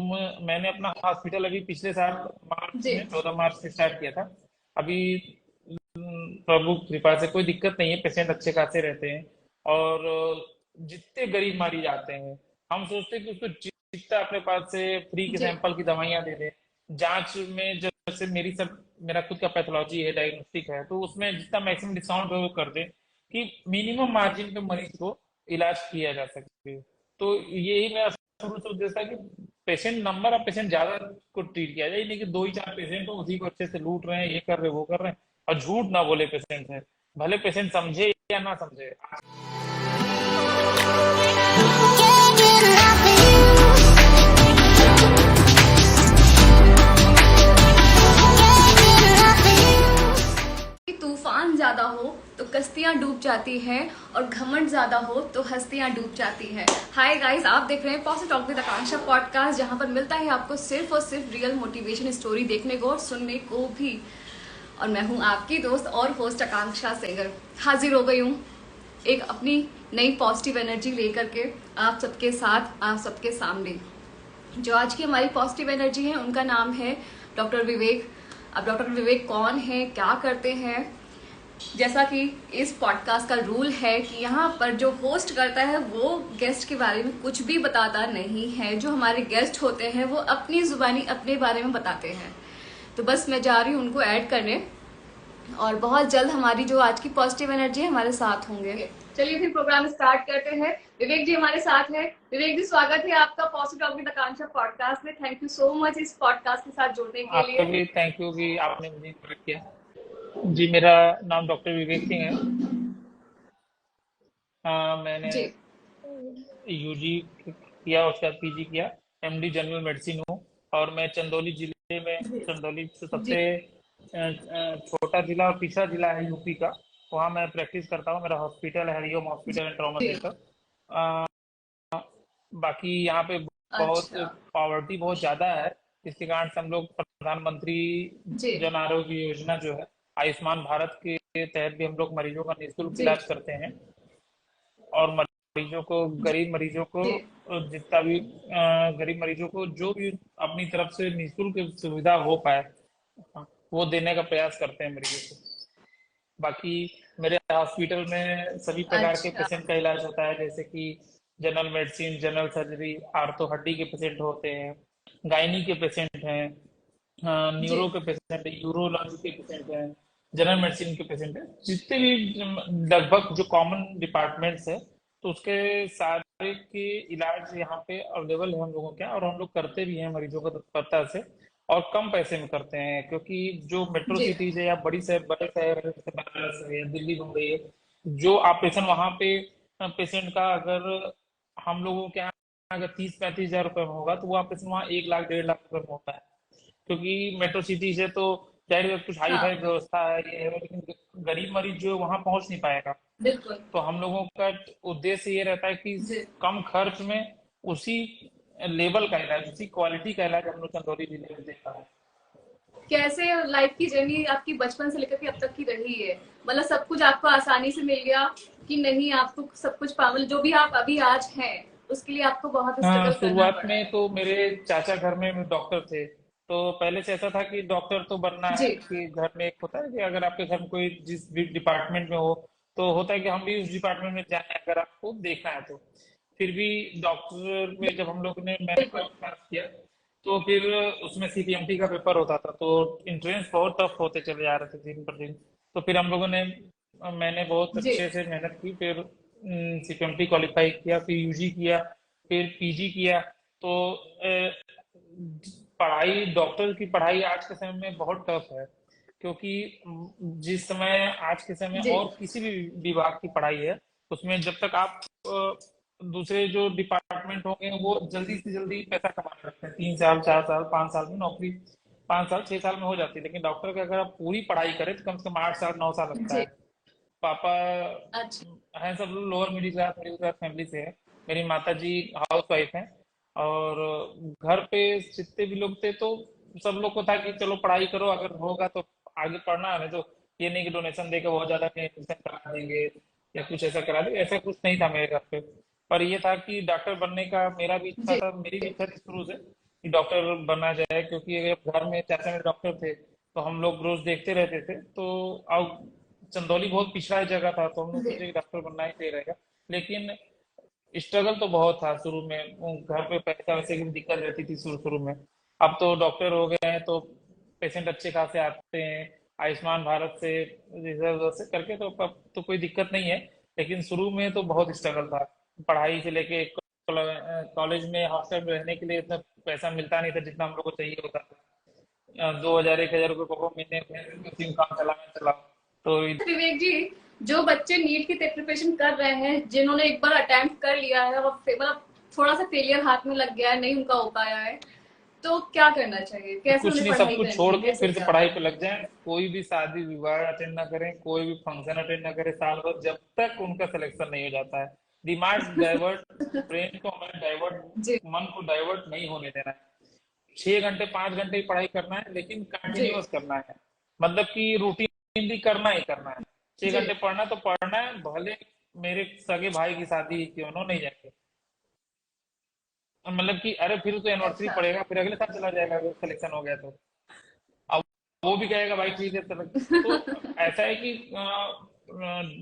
मैंने अपना हॉस्पिटल अभी पिछले साल मार्च जी। में 14 मार्च से स्टार्ट किया था। अभी प्रभु कृपा से कोई दिक्कत नहीं है, पेशेंट अच्छे खासे रहते हैं। और जितने गरीब मरीज आते हैं, हम सोचते हैं कि उसको जितना अपने पास से फ्री के जी। सैंपल की दवाइयाँ दे दें। जांच में जैसे मेरा खुद का पैथोलॉजी है, डायग्नोस्टिक है, तो उसमें जितना मैक्सिमम डिस्काउंट है वो कर दें कि मिनिमम मार्जिन पे मरीज को इलाज किया जा सके। तो यही मेरा शुरू से उद्देश्य था कि पेशेंट नंबर ऑफ पेशेंट ज्यादा को ट्रीट किया जाए, नहीं कि दो ही चार पेशेंट हो उसी को अच्छे से लूट रहे हैं, ये कर रहे हैं वो कर रहे हैं। और झूठ ना बोले पेशेंट से, भले पेशेंट समझे या ना समझे। तूफान ज्यादा हो तो कश्तियां डूब जाती हैं और घमंड ज्यादा हो तो हस्तियां डूब जाती हैं। हाय गाइस, आप देख रहे हैं positive talk with Akanksha podcast, जहां पर मिलता है आपको सिर्फ और सिर्फ रियल मोटिवेशन स्टोरी देखने को और सुनने को भी। और मैं हूं आपकी दोस्त और होस्ट आकांक्षा सेंगर, हाजिर हो गई हूं एक अपनी नई पॉजिटिव एनर्जी लेकर के आप सबके साथ, आप सबके सामने। जो आज की हमारी पॉजिटिव एनर्जी है उनका नाम है डॉक्टर विवेक। अब डॉक्टर विवेक कौन है, क्या करते हैं? जैसा कि इस पॉडकास्ट का रूल है कि यहाँ पर जो होस्ट करता है वो गेस्ट के बारे में कुछ भी बताता नहीं है। जो हमारे गेस्ट होते हैं वो अपनी जुबानी अपने बारे में बताते हैं। तो बस मैं जा रही हूँ उनको ऐड करने, और बहुत जल्द हमारी जो आज की पॉजिटिव एनर्जी है हमारे साथ होंगे। चलिए फिर प्रोग्राम स्टार्ट करते हैं। विवेक जी हमारे साथ है। विवेक जी, स्वागत है आपका positive talk with Akanksha podcast में। थैंक यू सो मच इस पॉडकास्ट के साथ जुड़ने के आपका लिए। भी थैंक यू कि आपने मुझे इन्वाइट किया। जी, मेरा नाम डॉक्टर विवेक सिंह है। मैंने जी। यूजी किया, उसके बाद पीजी किया। एमडी जनरल मेडिसिन हूँ। और मैं चंदौली जिले में, चंदौली से जी। सबसे छोटा जिला और पिछड़ा जिला है यूपी का, वहाँ मैं प्रैक्टिस करता हूँ। मेरा हॉस्पिटल है हरिओम हॉस्पिटल एंड ट्रॉमा जी। सेंटर। बाकी यहाँ पे बहुत अच्छा। पॉवर्टी बहुत ज्यादा है। इसके कारण से हम लोग प्रधानमंत्री जी। जन आरोग्य योजना जो है, आयुष्मान भारत के तहत भी हम लोग मरीजों का निःशुल्क जी। इलाज करते हैं। और मरीजों को, गरीब मरीजों को, जी। जितना भी गरीब मरीजों को जो भी अपनी तरफ से निःशुल्क सुविधा हो पाए, वो देने का प्रयास करते हैं मरीजों को। बाकी मेरे हॉस्पिटल में सभी प्रकार के अच्छा। पेशेंट का इलाज होता है, जैसे कि general medicine, general surgery, ortho हड्डी के पेशेंट होते हैं, गायनी के पेशेंट हैं, जी। न्यूरो के पेशेंट है, यूरोलॉजी के पेशेंट हैं, जनरल मेडिसिन के पेशेंट हैं, जितने भी लगभग जो कॉमन डिपार्टमेंट्स है, तो उसके सारे के इलाज यहाँ पे अवेलेबल है हम लोगों के यहाँ। और हम लोग करते भी हैं मरीजों को तत्परता से, और कम पैसे में करते हैं। क्योंकि जो मेट्रो जी। सिटीज है या बड़े शहर है, जैसे बनारस है, दिल्ली, मुंबई है, जो ऑपरेशन वहां पे पेशेंट का अगर हम लोगों के यहाँ अगर 30-35 हजार रुपए में होगा, तो वो ऑपरेशन वहाँ 1 लाख 1.5 लाख रुपए में होता है। क्योंकि मेट्रो सिटीज है तो जाहिर है कुछ हाई फाई हाँ। व्यवस्था है, ये है, लेकिन गरीब मरीज जो है वहां पहुंच नहीं पाएगा। बिल्कुल। तो हम लोगों का उद्देश्य ये रहता है कि जी। कम खर्च में उसी लेवल का इलाज, उसी क्वालिटी का इलाज हम लोग चंदौली जिले में देता है। कैसे लाइफ की जर्नी आपकी बचपन से लेकर के अब तक की रही है? मतलब सब कुछ आपको आसानी से मिल गया कि नहीं? आपको सब कुछ पावल जो भी आप अभी आज हैं उसके लिए आपको बहुत हाँ, स्ट्रगल करना शुरुआत पड़ा में है। तो मेरे चाचा घर में डॉक्टर थे। तो पहले से ऐसा था कि डॉक्टर तो बनना है, जी। कि घर में एक होता है कि अगर आपके घर में कोई जिस भी डिपार्टमेंट में हो, तो होता है कि हम भी उस डिपार्टमेंट में जाए अगर आपको देखना है तो। फिर भी डॉक्टर में जब हम लोग ने मैंने बिल्कुल। ट्वेल्थ पास किया, तो फिर उसमें सीपीएमटी का पेपर होता था, तो इंट्रेंस बहुत टफ होते चले जा रहे थे दिन पर दिन। तो फिर हम लोगों ने, मैंने बहुत जी। अच्छे से मेहनत की, फिर सीपीएमटी क्वालिफाई किया, फिर यूजी किया, फिर पीजी किया। तो पढ़ाई, डॉक्टर की पढ़ाई आज के समय में बहुत टफ है। क्योंकि जिस समय आज के समय जी। और किसी भी विभाग की पढ़ाई है, उसमें जब तक आप दूसरे जो डिपार्टमेंट होंगे वो जल्दी से जल्दी पैसा कमा सकते हैं, 3 साल 4 साल 5 साल में नौकरी, 5 साल 6 साल में हो जाती है। लेकिन डॉक्टर का अगर आप पूरी पढ़ाई करें तो कम से कम 8 साल 9 साल लगता है। जी। पापा अच्छा। हैं, सब लोग लोअर मिडिल क्लास फैमिली से है। मेरी माता जी हाउस वाइफ हैं। और घर पे जितने भी लोग थे, तो सब लोग को था कि चलो पढ़ाई करो, अगर होगा तो आगे पढ़ना है, नहीं तो ये नहीं कि डोनेशन देकर बहुत ज्यादा एडमिशन करा देंगे या कुछ ऐसा करा देंगे, ऐसा कुछ नहीं था मेरे घर पे। पर ये था कि डॉक्टर बनने का मेरा भी इच्छा जी। था, मेरी भी इच्छा थी शुरू से। कि डॉक्टर बना जाए, क्योंकि अगर घर में चाचा मेरे डॉक्टर थे तो हम लोग रोज देखते रहते थे। तो अब चंदौली बहुत पिछड़ा जगह था, तो हम लोग जी सोचे कि डॉक्टर बनना ही सही रहेगा। लेकिन स्ट्रगल तो बहुत था शुरू में, घर पे पैसा वैसे की दिक्कत रहती थी शुरू शुरू में। अब तो डॉक्टर हो गए हैं तो पेशेंट अच्छे खासे आते हैं, आयुष्मान भारत से रिजर्व से करके, तो अब तो कोई दिक्कत नहीं है। लेकिन शुरू में तो बहुत स्ट्रगल था, पढ़ाई से लेके कॉलेज में हॉस्टल में रहने के लिए इतना पैसा मिलता नहीं था जितना हम लोग को चाहिए होता था। 2,000 1,000 रुपये को महीने में उसी में काम चलाओ। तो विवेक जी, जो बच्चे नीट की प्रिपरेशन कर रहे हैं, जिन्होंने एक बार अटेम्प्ट कर लिया है और मतलब थोड़ा सा फेलियर हाथ में लग गया है, नहीं उनका हो पाया है, तो क्या करना चाहिए, कैसे कुछ उन्हें नहीं, सब पढ़ाई कुछ करनी छोड़ है, के कैसे फिर से क्या? पढ़ाई पे लग जाएं। कोई भी शादी विवाह अटेंड ना करें, कोई भी फंक्शन अटेंड ना करें साल भर, जब तक उनका सिलेक्शन नहीं हो जाता है। दिमाग डाइवर्ट, ब्रेन को हमें डाइवर्ट, जी मन को डाइवर्ट नहीं होने देना है। 6 घंटे 5 घंटे ही पढ़ाई करना है, लेकिन जी कंटिन्यूअस करना है। मतलब कि रूटीन करना ही करना है। छह जी। घंटे पढ़ना तो पढ़ना है, भले मेरे सगे भाई की शादी ही क्यों ना नहीं जाएंगे। मतलब कि अरे फिर तो एनिवर्सरी अच्छा। पड़ेगा, फिर अगले साल चला जाएगा अगर सिलेक्शन हो गया तो। अब वो भी कहेगा भाई ठीक है चलो। तो ऐसा है कि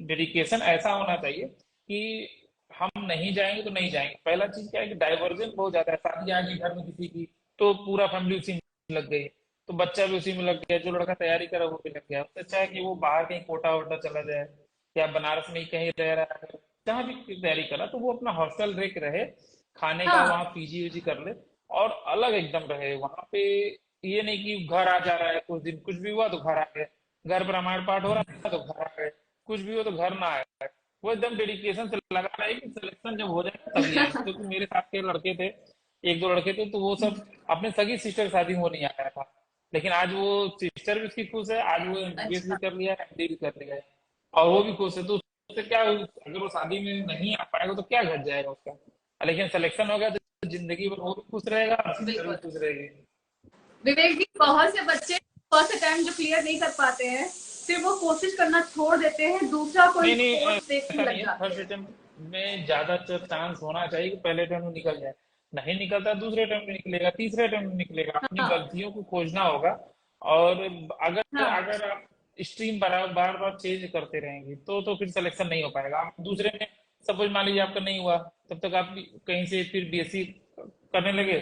डेडिकेशन ऐसा होना चाहिए कि हम नहीं जाएंगे तो नहीं जाएंगे। पहला चीज क्या है कि डाइवर्जन बहुत ज्यादा है, शादी आ गई घर में किसी की तो पूरा फैमिली उसी में लग गई, तो बच्चा भी उसी में लग गया, जो लड़का तैयारी करा वो भी लग गया। उससे अच्छा है कि वो बाहर कहीं कोटा वोटा चला जाए, या बनारस में ही कहीं रह रहा है, जहाँ भी तैयारी करा तो वो अपना हॉस्टल रेक रहे, खाने का वहाँ हाँ पीजी वीजी कर ले, और अलग एकदम रहे वहां पे। ये नहीं कि घर आ जा रहा है कुछ दिन, कुछ भी हुआ तो घर आ गए, घर पर रामायण पाठ हो रहा है तो घर आ गए, कुछ भी हो तो घर ना आए। वो एकदम डेडिकेशन से लगा रहा है कि सिलेक्शन जब हो जाएगा तभी आएंगे। क्योंकि मेरे साथ के लड़के थे, एक दो लड़के थे, तो वो सब अपने सगी सिस्टर शादी में वो नहीं आया था। लेकिन आज वो सिस्टर भी उसकी खुश है, आज वो एमबीबीएस भी अच्छा। कर लिया है, एमडी भी कर लिया है, और वो भी खुश है। तो उससे क्या, अगर वो शादी में नहीं आ पाएगा तो क्या घट जाएगा उसका। लेकिन सिलेक्शन हो गया तो जिंदगी भर वो भी खुश रहेगा और सिस्टर भी बिल्कुल। खुश रहेगी। विवेक जी, बहुत से बच्चे फर्स्ट अटेम्प्ट जो क्लियर नहीं कर पाते हैं, फिर वो कोशिश करना छोड़ देते हैं, दूसरा कोई नहीं नहीं, कोर्स देखने ऐसा नहीं लग है। जाते फर्स्ट हैं। अटेम्प्ट में ज्यादातर चांस होना चाहिए कि पहले अटेम्प्ट में निकल जाए। नहीं निकलता दूसरे अटेम्प्ट में निकलेगा, तीसरे अटेम्प्ट में निकलेगा। अपनी हाँ गलतियों को खोजना होगा। और अगर हाँ अगर आप स्ट्रीम बार बार बार चेंज करते रहेंगे तो फिर सिलेक्शन नहीं हो पाएगा। आप दूसरे में सपोज मान लीजिए आपका नहीं हुआ, तब तक आप कहीं से फिर बीएससी करने लगे,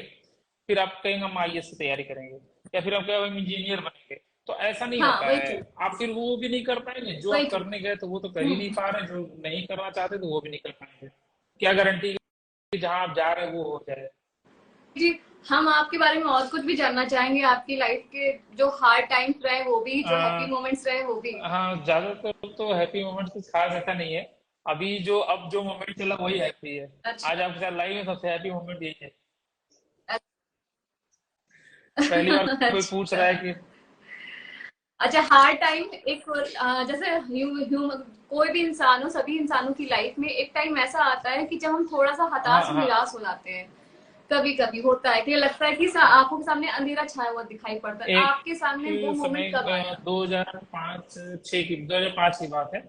फिर आप कहेंगे हम आईएएस की तैयारी करेंगे, या फिर आप कहेंगे हम इंजीनियर बनेंगे। तो ऐसा नहीं हाँ, होता वही है। चीज, आप फिर वो भी नहीं कर पाएंगे जो वही आप चीज। करने गए तो वो तो कर ही नहीं हम्म। पा रहे, जो नहीं करना चाहते तो वो भी नहीं कर पाएंगे। क्या गारंटी कि जहां आप जा रहे हैं वो हो जाए। जी, हम आपके बारे में और कुछ भी जानना चाहेंगे, आपकी लाइफ के जो हार्ड टाइम्स रहे वो भी, जो हैप्पी आ, मोमेंट्स रहे वो भी। हाँ, ज्यादातर तो हैप्पी मोमेंट्स कुछ खास ऐसा नहीं है। अभी जो अब जो मोमेंट चला वही हैप्पी है। आज अच्छा। आपके साथ लाइफ में सबसे हैप्पी मोमेंट यही है। पहली बार कोई पूछ अच्छा। रहा है कि अच्छा, हार्ड टाइम एक जैसे कोई भी इंसान हो, सभी इंसानों की लाइफ में एक टाइम ऐसा आता है कि जब हम थोड़ा सा हाँ हताश और हाँ, निराश हो जाते हैं। कभी कभी होता है कि लगता है कि आंखों के सामने अंधेरा छाया हुआ दिखाई पड़ता है। एक आपके सामने वो समय मोमेंट कब आया? 2005 6 की 2005 की बात है,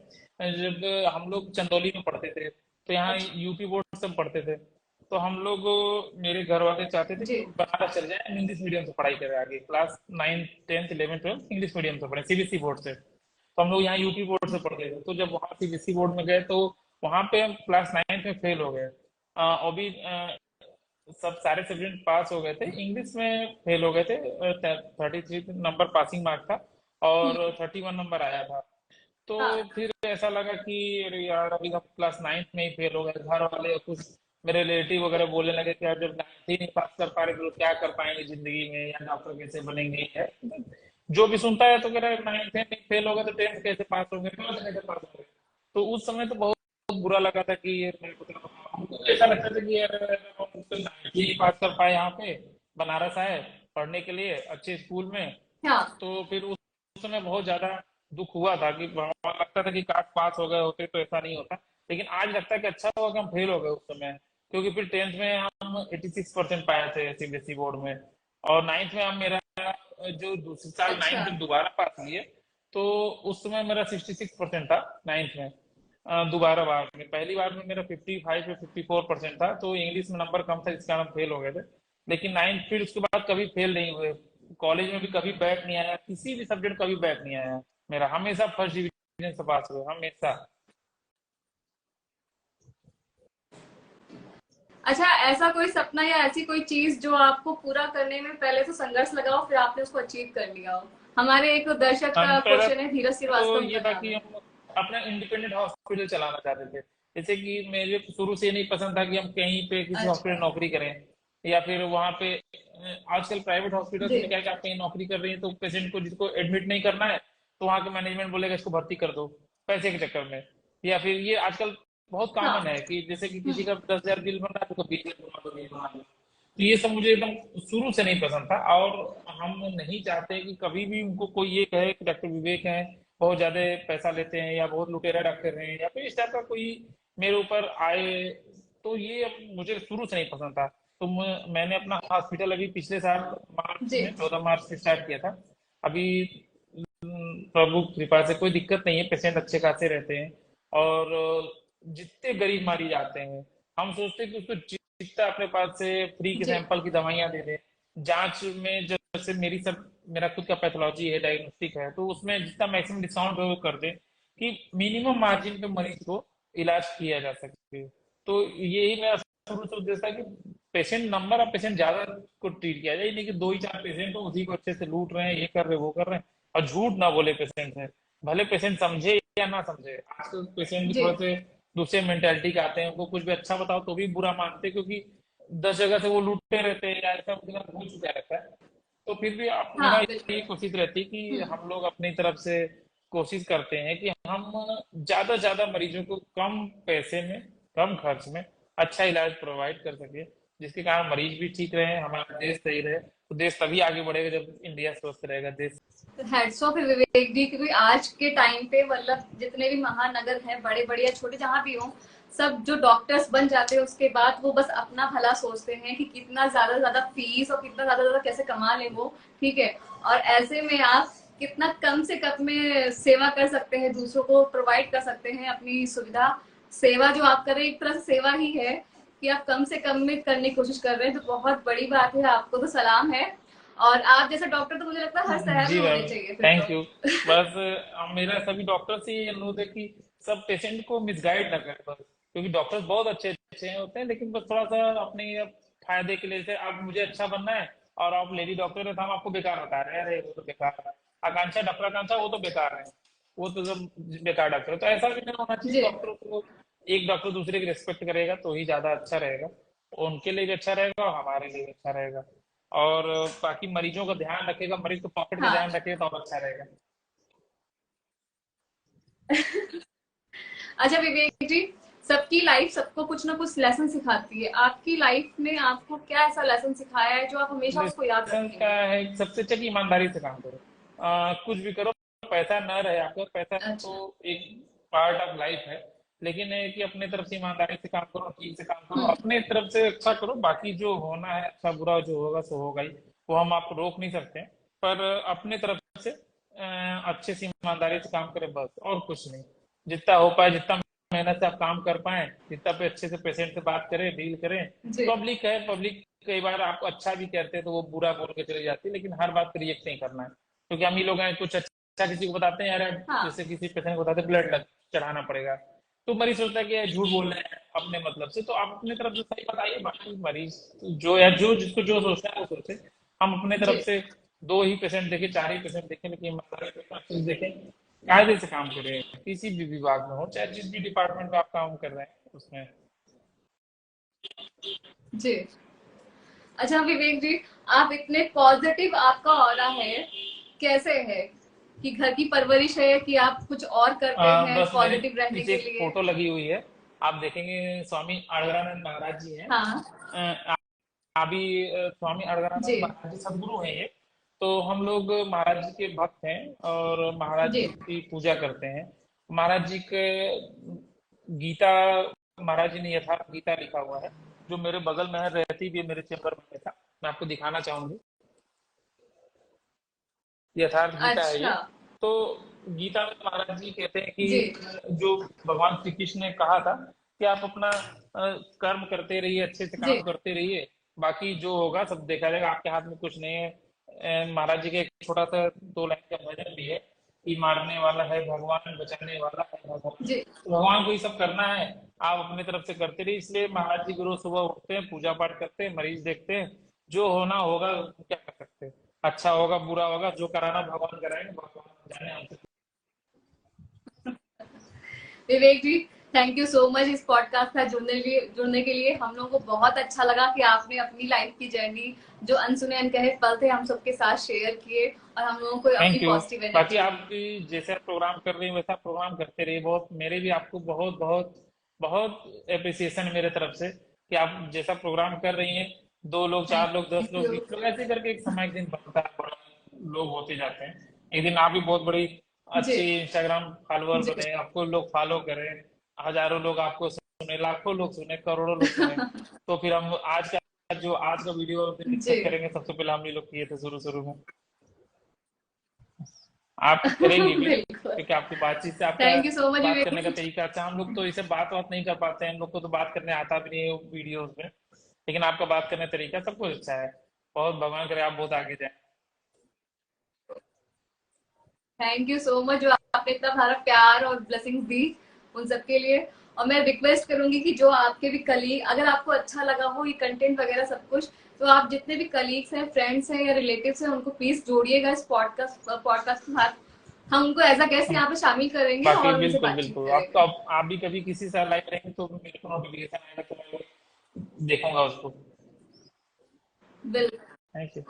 जब हम लोग चंदौली में पढ़ते थे। तो यहाँ अच्छा। यूपी बोर्ड सब पढ़ते थे। तो हम लोग, मेरे घर वाले चाहते थे कि जी बनारस चल जाए, इंग्लिश मीडियम से पढ़ाई करें, आगे क्लास 9 10 11 12 इंग्लिश मीडियम से पढ़े, सीबीएसई बोर्ड से। तो हम लोग यहाँ यूपी बोर्ड से पढ़ते थे। तो जब वहाँ सीबीएसई बोर्ड में गए तो वहाँ पे हम क्लास 9 में फेल हो गए। और भी सब सारे सब्जेक्ट पास हो गए थे, इंग्लिश में फेल हो गए थे। 33 नंबर पासिंग मार्क था, और 31 नंबर आया था। तो हाँ फिर ऐसा लगा कि अरे यार अभी हम क्लास 9 में ही फेल हो गए। घर वाले कुछ मेरे रिलेटिव वगैरह बोलने लगे कि यार जब 9th ही नहीं पास कर पा रहे तो क्या कर पाएंगे जिंदगी में, या डॉक्टर कैसे बनेंगे है। जो भी सुनता है तो कह रहा है 9th में फेल हो गए तो 10th कैसे पास होंगे, 12th कैसे पास होंगे। तो उस समय तो बहुत बुरा लगा था कि ये मतलब हमको तो ऐसा लगता था कि यार हम तो 9th ही नहीं पास कर पाए, यहाँ पे बनारस आए पढ़ने के लिए अच्छे स्कूल में। हाँ तो फिर उस समय बहुत ज्यादा दुख हुआ था कि वहाँ लगता था कि काश पास हो गए होते तो ऐसा नहीं होता। लेकिन आज लगता है कि अच्छा हुआ कि हम फेल हो गए उस समय, क्योंकि फिर 10th में हम 86% पाए थे सीबीएसई बोर्ड में। और 9th में हम मेरा जो दूसरे साल अच्छा। 9th जब दोबारा पास लिए, तो उस समय मेरा 66% था 9th में। दोबारा बार में, पहली बार में मेरा 55 से 54% था, तो इंग्लिश में नंबर कम था, इस कारण फेल हो गए थे। लेकिन 9th फिर उसके बाद कभी फेल नहीं हुए। कॉलेज में भी कभी बैक नहीं आया, किसी भी सब्जेक्ट कभी बैक नहीं आया मेरा, हमेशा फर्स्ट डिवीजन से पास हुए हमेशा। अच्छा, ऐसा कोई सपना या ऐसी कोई चीज जो आपको पूरा करने में पहले तो संघर्ष लगा हो, फिर आपने उसको अचीव कर लिया हो? हमारे एक दर्शक का पहला क्वेश्चन है, धीरज तो श्रीवास्तव ये का था नाम कि है। हम अपना इंडिपेंडेंट हॉस्पिटल चलाना चाहते थे। जैसे कि मेरे शुरू से नहीं पसंद था कि हम कहीं पे किसी हॉस्पिटल अच्छा। नौकरी करें, या फिर वहां पे आजकल प्राइवेट हॉस्पिटल्स जी। में क्या है कि आप कहीं नौकरी कर रही हैं तो पेशेंट को जिसको एडमिट नहीं करना है तो वहां के मैनेजमेंट बोलेगा इसको भर्ती कर दो पैसे के चक्कर में। या फिर ये आजकल बहुत कॉमन हाँ। है कि जैसे कि किसी का 10,000 बिल बन रहा है तो 20 लाख बना दो, 20 बना दो। तो ये सब मुझे एकदम शुरू से नहीं पसंद था, और हम नहीं चाहते कि कभी भी उनको कोई ये कहे कि डॉक्टर विवेक हैं, बहुत ज्यादा पैसा लेते हैं, या बहुत लुटेरा डॉक्टर हैं, या फिर इस टाइप का कोई मेरे ऊपर आए। तो ये अब मुझे शुरू से नहीं पसंद था। तो मैंने अपना हॉस्पिटल अभी पिछले साल मार्च जी। में 14 मार्च से स्टार्ट किया था। अभी प्रभु कृपा से कोई दिक्कत नहीं है, पेशेंट अच्छे खासे रहते हैं। और जितने गरीब मरीज आते हैं हम सोचते हैं कि उसको जितना अपने पास से फ्री के जी। सैंपल की दवाइयां दे दें। जांच में जैसे मेरा खुद का पैथोलॉजी है, डायग्नोस्टिक है, तो उसमें जितना मैक्सिमम डिस्काउंट है वो कर दे कि मिनिमम मार्जिन पे मरीज को इलाज किया जा सके। तो यही मेरा शुरू से उद्देश्य था कि पेशेंट नंबर ऑफ पेशेंट ज्यादा को ट्रीट किया जाए, नहीं कि दो ही चार पेशेंट हो उसी को अच्छे से लूट रहे हैं, ये कर रहे हैं वो कर रहे हैं, और झूठ ना बोले पेशेंट से। भले पेशेंट समझे या ना समझे, आजकल पेशेंट भी जी। थोड़े से दूसरे मेंटेलिटी के आते हैं, उनको कुछ भी अच्छा बताओ तो भी बुरा मानते हैं, क्योंकि 10 जगह से वो लूटते रहते हैं या ऐसा उनके साथ हो चुका रहता है। तो फिर भी आप मेरा हाँ, ये बिल्कुल। कोशिश रहती है कि हम्म। हम लोग अपनी तरफ से कोशिश करते हैं कि हम ज्यादा से ज्यादा मरीजों को कम पैसे में, कम खर्च में अच्छा इलाज प्रोवाइड कर सके, जिसके कारण मरीज भी ठीक रहे, हमारा देश सही रहे। तो देश तभी आगे बढ़ेगा जब इंडिया स्वस्थ रहेगा, देश। हेड्स ऑफ विवेक जी, क्योंकि आज के टाइम पे मतलब जितने भी महानगर हैं, बड़े बड़े या छोटे जहाँ भी हों, सब जो डॉक्टर्स बन जाते हैं उसके बाद वो बस अपना भला सोचते हैं कि कितना ज्यादा ज्यादा फीस और कितना ज्यादा ज्यादा कैसे कमा ले वो। ठीक है। और ऐसे में आप कितना कम से कम में सेवा कर सकते हैं, दूसरों को प्रोवाइड कर सकते हैं अपनी सुविधा। सेवा जो आप कर रहे हैं एक तरह से सेवा ही है कि आप कम से कम में करने की कोशिश कर रहे हैं, तो बहुत बड़ी बात है, आपको तो सलाम है। और आप जैसे डॉक्टर तो मुझे लगता है हर शहर जी में होने मैम, चाहिए फिर थैंक तो। यू। बस मेरा सभी डॉक्टर से ये अनुरोध है कि सब पेशेंट को मिसगाइड ना करें बस, क्योंकि डॉक्टर्स बहुत अच्छे अच्छे होते हैं, लेकिन बस थोड़ा सा अपने फायदे के लिए, जैसे अब मुझे अच्छा बनना है और आप लेडी डॉक्टर है तो हम आपको बेकार बता रहे हैं, अरे वो तो बेकार है। आकांक्षा, डॉक्टर आकांक्षा वो तो बेकार है, वो तो सब बेकार डॉक्टर है। तो ऐसा भी नहीं होना चाहिए। जी। डॉक्टर को, एक डॉक्टर दूसरे की रिस्पेक्ट करेगा तो ही ज्यादा अच्छा रहेगा, उनके लिए भी अच्छा रहेगा और हमारे लिए भी अच्छा रहेगा। और बाकी मरीजों का ध्यान रखेगा, मरीज को पॉकेट का हाँ। ध्यान रखेगा तो और अच्छा रहेगा। अच्छा विवेक जी, सबकी लाइफ सबको कुछ ना कुछ लेसन सिखाती है, आपकी लाइफ ने आपको क्या ऐसा लेसन सिखाया है जो आप हमेशा उसको याद लेसन का रखेंगे? है कि सबसे अच्छा कि ईमानदारी से काम करो। कुछ भी करो, पैसा ना रहे आपका, पैसा तो अच्छा। एक पार्ट ऑफ लाइफ है, लेकिन है कि अपने तरफ से ईमानदारी से काम करो, ठीक से काम करो, हम्म। अपने तरफ से अच्छा करो। बाकी जो होना है अच्छा बुरा जो होगा सो होगा ही, वो हम आपको रोक नहीं सकते हैं। पर अपने तरफ से अच्छे से ईमानदारी से काम करें बस, और कुछ नहीं। जितना हो पाए, जितना मेहनत से आप काम कर पाए, जितना पे अच्छे से पेशेंट से बात करें, डील करें। जी। पब्लिक है, पब्लिक कई बार आपको अच्छा भी कहते हैं तो वो बुरा बोल के चले जाती है, लेकिन हर बात पर रिएक्ट नहीं करना है, क्योंकि हम ही लोग हैं कुछ अच्छा किसी को बताते हैं यार, हाँ। जैसे किसी पेशेंट को बताते हैं ब्लड चढ़ाना पड़ेगा, तो मरीज सोचता है कि ये झूठ बोल रहे हैं अपने मतलब से। तो आप अपने तरफ से सही बताइए, बाकी मरीज जो या जो जिसको जो सोचना है वो सोचे। हम अपने तरफ जी। से दो ही पेशेंट देखें, चार ही पेशेंट देखें, लेकिन ईमानदारी के साथ चीज देखें, कायदे से काम करें, किसी भी विभाग में हो, चाहे जिस भी डिपार्टमेंट में आप काम कर रहे हैं उसमें। जी। अच्छा विवेक जी, आप इतने पॉजिटिव, आपका ऑरा है, कैसे है? कि घर की परवरिश है कि आप कुछ और करते हैं बस मेरे पॉजिटिव रहने पीछे के एक लिए? फोटो लगी हुई है, आप देखेंगे, स्वामी अड़गड़ानंद महाराज जी हैं। हाँ। अभी स्वामी जी। अड़गड़ानंद महाराज जी सदगुरु हैं ये। तो हम लोग महाराज जी के भक्त हैं और महाराज जी। जी की पूजा करते हैं। महाराज जी के गीता, महाराज जी ने यथार्थ गीता लिखा हुआ है, जो मेरे बगल में है, रहती भी है मेरे चेम्बर में था, मैं आपको दिखाना चाहूंगी। यथार्थ गीता है ये। अच्छा। तो गीता में महाराज जी कहते हैं जी। कि जो भगवान श्री कृष्ण ने कहा था कि आप अपना कर्म करते रहिए, अच्छे से जी। काम करते रहिए, बाकी जो होगा सब देखा जाएगा, आपके हाथ में कुछ नहीं है। महाराज जी के एक छोटा सा 2 लाइन का भजन भी है कि मारने वाला है भगवान, बचाने वाला है भगवान। जी। तो भगवान को ये सब करना है, आप अपनी तरफ से करते रहिए। इसलिए महाराज जी की रोज सुबह उठते हैं, पूजा पाठ करते हैं, मरीज देखते हैं, जो होना होगा क्या कर सकते हैं। अच्छा होगा बुरा होगा, जो कराना भगवान कराएंगे, भगवान जाने हमसे। विवेक जी, थैंक यू सो मच इस पॉडकास्ट का जुड़ने के लिए। हम लोगों को बहुत अच्छा लगा कि आपने अपनी लाइफ की जर्नी, जो अनसुने अनकहे पल थे, हम सबके साथ शेयर किए और हम लोगों को अपनी थैंक यू। पॉजिटिव बाकी एनर्जी दी। आपकी जैसे प्रोग्राम कर रही हैं वैसा प्रोग्राम करते रहिए। बहुत मेरे भी आपको बहुत बहुत बहुत अप्रिसिएशन मेरे तरफ से कि आप जैसा प्रोग्राम कर रही हैं, 2 लोग, 4 लोग, 10 लोग, थैंक यू। 20 लोग, ऐसे करके एक समय एक दिन बनता है, बड़ा लोग होते जाते हैं। एक दिन आप भी बहुत बड़ी जी। अच्छी इंस्टाग्राम फॉलोअर जी। बने, आपको लोग फॉलो करें, हजारों लोग आपको सुने, लाखों लोग सुने, करोड़ों लोग सुने। तो फिर हम आज का वीडियो जी। डिस्कस करेंगे, सबसे पहले हम ही लोग किए थे शुरू शुरू में, आप करेंगी भी, बिल्कुल। क्योंकि आपकी बातचीत से आपका थैंक यू सो मच बात करने विवेक का जी। तरीका अच्छा। हम लोग तो इसे बात नहीं कर पाते हैं, हम लोग को तो बात करने आता भी नहीं है वीडियोस में, लेकिन आपका बात करने का तरीका सब कुछ अच्छा है। बहुत भगवान करे आप बहुत आगे जाए। थैंक यू सो मच जो आपने इतना सारा प्यार और ब्लेसिंग्स दी उन सबके लिए। और मैं रिक्वेस्ट करूंगी कि जो आपके भी कलीग, अगर आपको अच्छा लगा हो ये कंटेंट वगैरह सब कुछ, तो आप जितने भी कलीग्स हैं, फ्रेंड्स हैं या रिलेटिव्स हैं, उनको प्लीज जोड़िएगा इस पॉडकास्ट के साथ। हम उनको एज अ गेस्ट हम यहाँ पे शामिल करेंगे बाकी और उनसे बिल्कुल बातचीत बिल्कुल, करेंगे। आप भी कभी किसी से लाइव रहेंगे तो मेरे को नोटिफिकेशन आएगा, तो मैं देखूंगा उसको। बिल्कुल। Thank you.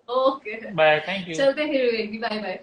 Okay. Bye, thank you. चलते हैं फिर विवेक जी, बाय बाय।